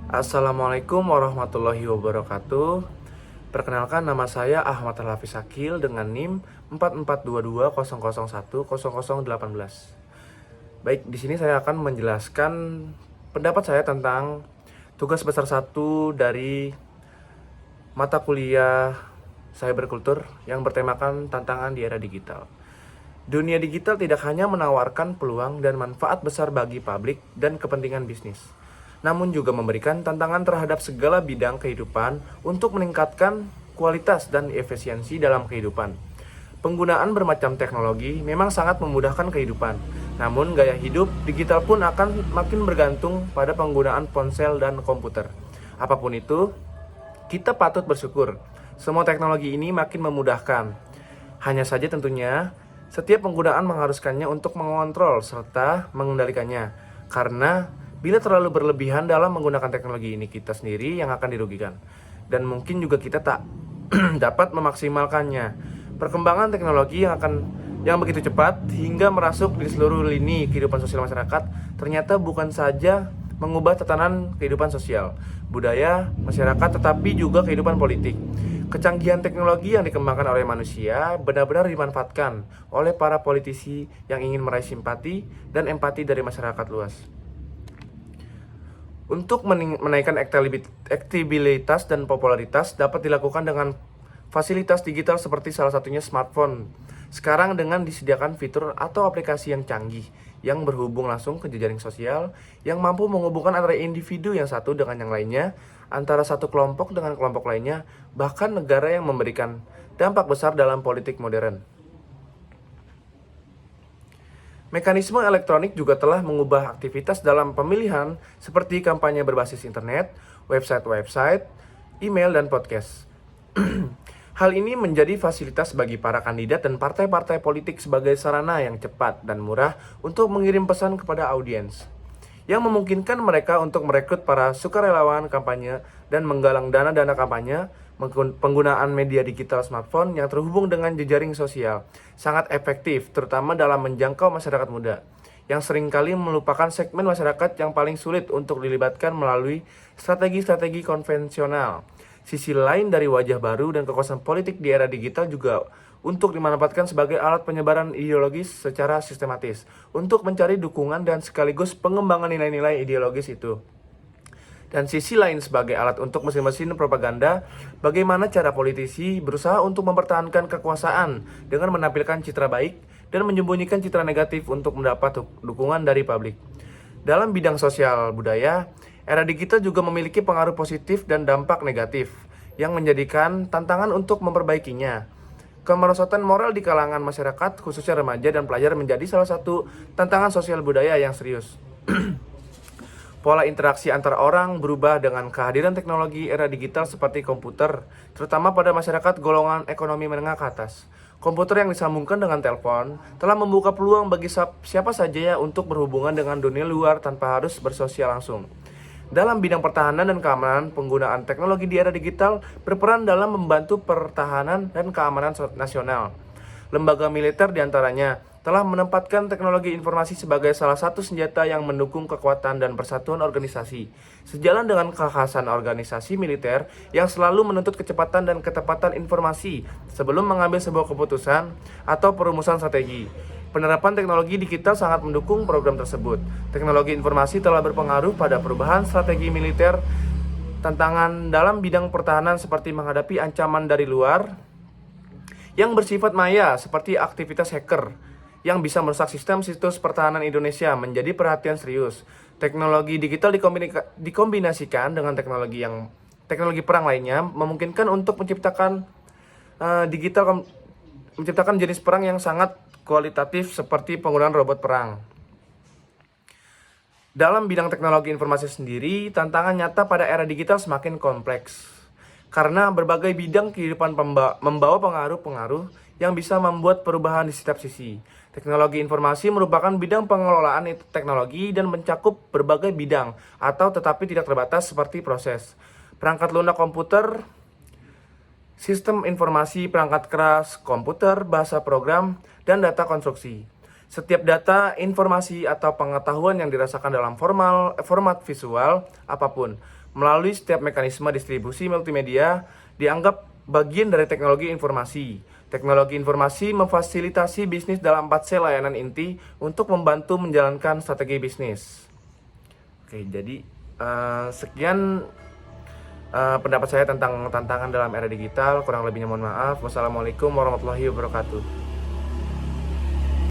Assalamualaikum warahmatullahi wabarakatuh. Perkenalkan, nama saya Ahmad Al-Hafiz Akil dengan NIM 442200100018. Baik, di sini saya akan menjelaskan pendapat saya tentang tugas besar 1 dari mata kuliah Cyberkultur yang bertemakan tantangan di era digital. Dunia digital tidak hanya menawarkan peluang dan manfaat besar bagi publik dan kepentingan bisnis, namun juga memberikan tantangan terhadap segala bidang kehidupan untuk meningkatkan kualitas dan efisiensi dalam kehidupan. Penggunaan bermacam teknologi memang sangat memudahkan kehidupan, namun gaya hidup digital pun akan makin bergantung pada penggunaan ponsel dan komputer. Apapun itu, kita patut bersyukur semua teknologi ini makin memudahkan. Hanya saja tentunya, setiap penggunaan mengharuskannya untuk mengontrol serta mengendalikannya. Karena bila terlalu berlebihan dalam menggunakan teknologi ini, kita sendiri yang akan dirugikan. Dan mungkin juga kita tak dapat memaksimalkannya. Perkembangan teknologi yang begitu cepat hingga merasuk di seluruh lini kehidupan sosial masyarakat ternyata bukan saja mengubah tatanan kehidupan sosial, budaya, masyarakat, tetapi juga kehidupan politik. Kecanggihan teknologi yang dikembangkan oleh manusia benar-benar dimanfaatkan oleh para politisi yang ingin meraih simpati dan empati dari masyarakat luas. Untuk menaikkan elektabilitas dan popularitas dapat dilakukan dengan fasilitas digital seperti salah satunya smartphone. Sekarang dengan disediakan fitur atau aplikasi yang canggih yang berhubung langsung ke jejaring sosial yang mampu menghubungkan antara individu yang satu dengan yang lainnya, antara satu kelompok dengan kelompok lainnya, bahkan negara yang memberikan dampak besar dalam politik modern. Mekanisme elektronik juga telah mengubah aktivitas dalam pemilihan seperti kampanye berbasis internet, website, email, dan podcast. Hal ini menjadi fasilitas bagi para kandidat dan partai-partai politik sebagai sarana yang cepat dan murah untuk mengirim pesan kepada audiens, yang memungkinkan mereka untuk merekrut para sukarelawan kampanye dan menggalang dana kampanye. Penggunaan media digital smartphone yang terhubung dengan jejaring sosial sangat efektif, terutama dalam menjangkau masyarakat muda, yang seringkali melupakan segmen masyarakat yang paling sulit untuk dilibatkan melalui strategi-strategi konvensional. Sisi lain dari wajah baru dan kekuasaan politik di era digital juga untuk dimanfaatkan sebagai alat penyebaran ideologis secara sistematis untuk mencari dukungan dan sekaligus pengembangan nilai-nilai ideologis itu. Dan sisi lain sebagai alat untuk mesin-mesin propaganda, bagaimana cara politisi berusaha untuk mempertahankan kekuasaan dengan menampilkan citra baik dan menyembunyikan citra negatif untuk mendapat dukungan dari publik. Dalam bidang sosial budaya, era digital juga memiliki pengaruh positif dan dampak negatif yang menjadikan tantangan untuk memperbaikinya. Kemerosotan moral di kalangan masyarakat, khususnya remaja dan pelajar, menjadi salah satu tantangan sosial budaya yang serius. Pola interaksi antar orang berubah dengan kehadiran teknologi era digital seperti komputer, terutama pada masyarakat golongan ekonomi menengah ke atas. Komputer yang disambungkan dengan telepon telah membuka peluang bagi siapa saja ya untuk berhubungan dengan dunia luar tanpa harus bersosial langsung. Dalam bidang pertahanan dan keamanan, penggunaan teknologi di era digital berperan dalam membantu pertahanan dan keamanan nasional. Lembaga militer diantaranya telah menempatkan teknologi informasi sebagai salah satu senjata yang mendukung kekuatan dan persatuan organisasi. Sejalan dengan kekhasan organisasi militer yang selalu menuntut kecepatan dan ketepatan informasi sebelum mengambil sebuah keputusan atau perumusan strategi. Penerapan teknologi digital sangat mendukung program tersebut. Teknologi informasi telah berpengaruh pada perubahan strategi militer. Tantangan dalam bidang pertahanan seperti menghadapi ancaman dari luar yang bersifat maya seperti aktivitas hacker yang bisa merusak sistem situs pertahanan Indonesia menjadi perhatian serius. Teknologi digital dikombinasikan dengan teknologi perang lainnya memungkinkan untuk menciptakan jenis perang yang sangat kualitatif seperti penggunaan robot perang. Dalam bidang teknologi informasi sendiri, tantangan nyata pada era digital semakin kompleks. Karena berbagai bidang kehidupan membawa pengaruh-pengaruh yang bisa membuat perubahan di setiap sisi. Teknologi informasi merupakan bidang pengelolaan teknologi dan mencakup berbagai bidang atau tetapi tidak terbatas seperti proses, perangkat lunak komputer, sistem informasi, perangkat keras komputer, bahasa program, dan data konstruksi. Setiap data, informasi, atau pengetahuan yang dirasakan dalam format visual apapun melalui setiap mekanisme distribusi multimedia dianggap bagian dari teknologi informasi. Teknologi informasi memfasilitasi bisnis dalam 4C layanan inti untuk membantu menjalankan strategi bisnis. Oke, jadi sekian pendapat saya tentang tantangan dalam era digital. Kurang lebihnya mohon maaf. Wassalamualaikum warahmatullahi wabarakatuh.